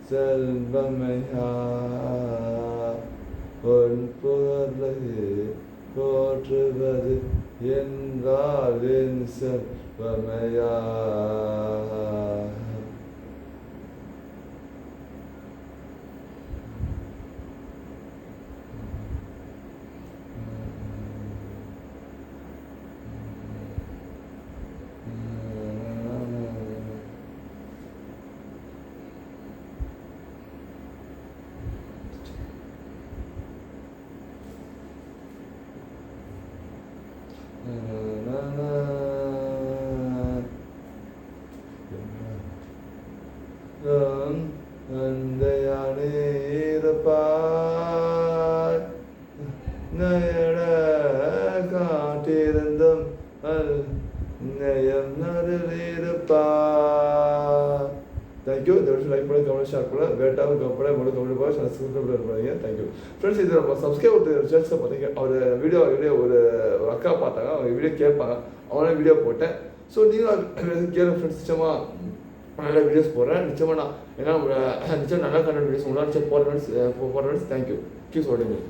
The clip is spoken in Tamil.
செல்வமையா உன் புகழை போற்றுவது என்றால் என் செல்வமையா. அந்தையானே இருப்பாய் நயட காட்டிருந்தும் நயம் நருளிருப்பாய். தேங்க்யூ. இந்த விஷயம் லைக் பண்ணி கமெண்ட் ஷேர் பண்ண வேட்டாவும் கம்பெனி மட்டும் கமெண்ட் பண்ணி சப்ஸ்கிரைப் பண்ணுறீங்க. Thank you friends. இது நம்ம சப்ஸ்கிரைப் ஒரு சர்ச்சில் பார்த்தீங்க. அவர் வீடியோ ஒரு அக்கா பார்த்தாங்க, அவங்க வீடியோ கேட்பாங்க, அவனே வீடியோ போட்டேன். ஸோ நீங்களும் கேளு ஃப்ரெண்ட்ஸ். நிச்சயமாக நல்ல வீடியோஸ் போடுறேன். நிச்சயமாக நான் ஏன்னா நிச்சயம் நல்ல கண்டென்ட் வீடியோஸ் உங்களால் நிச்சயம் போடுறேன். தேங்க்யூ. கீப் சொல்லுங்கள்.